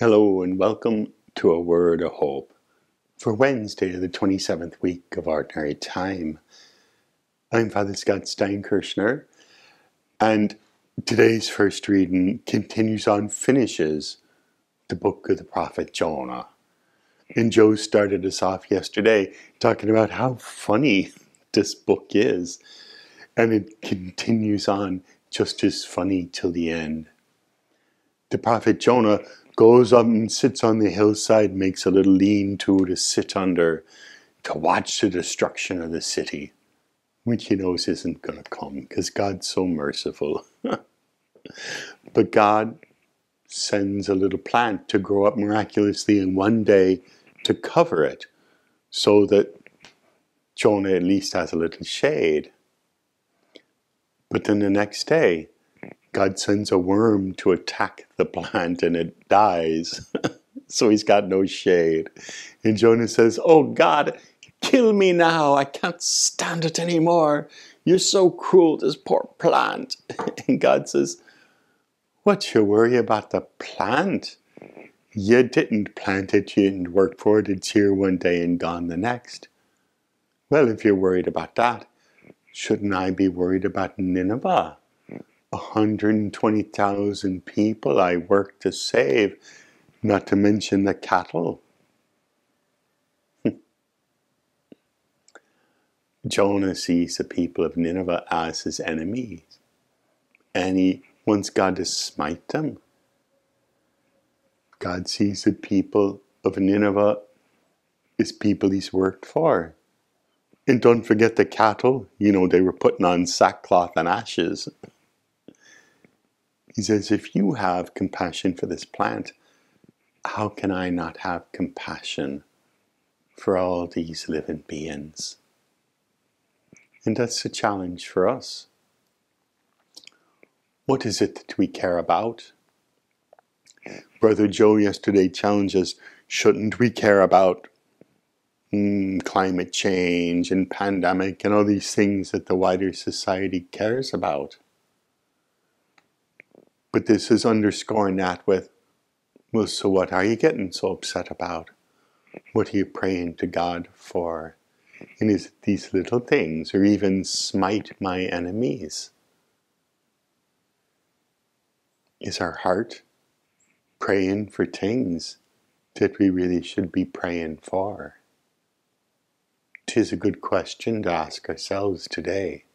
Hello and welcome to A Word of Hope for Wednesday, the 27th week of Ordinary Time. I'm Father Scott Steinkirchner, and today's first reading finishes the book of the prophet Jonah. And Joe started us off yesterday talking about how funny this book is, and it continues on just as funny till the end. The prophet Jonah goes up and sits on the hillside, makes a little lean-to to sit under, to watch the destruction of the city, which he knows isn't going to come because God's so merciful. But God sends a little plant to grow up miraculously in one day to cover it, so that Jonah at least has a little shade. But then the next day, God sends a worm to attack the plant and it dies. So he's got no shade. And Jonah says, "Oh God, kill me now. I can't stand it anymore. You're so cruel, this poor plant." And God says, "What's your worry about the plant? You didn't plant it, you didn't work for it. It's here one day and gone the next. Well, if you're worried about that, shouldn't I be worried about Nineveh? 120,000 people I worked to save, not to mention the cattle." Jonah sees the people of Nineveh as his enemies, and he wants God to smite them. God sees the people of Nineveh as people he's worked for. And don't forget the cattle, they were putting on sackcloth and ashes. He says, if you have compassion for this plant, how can I not have compassion for all these living beings? And that's the challenge for us. What is it that we care about? Brother Joe yesterday challenged us, shouldn't we care about climate change and pandemic and all these things that the wider society cares about? But this is underscoring that with, well, so what are you getting so upset about? What are you praying to God for? And is it these little things, or even smite my enemies? Is our heart praying for things that we really should be praying for? 'Tis a good question to ask ourselves today.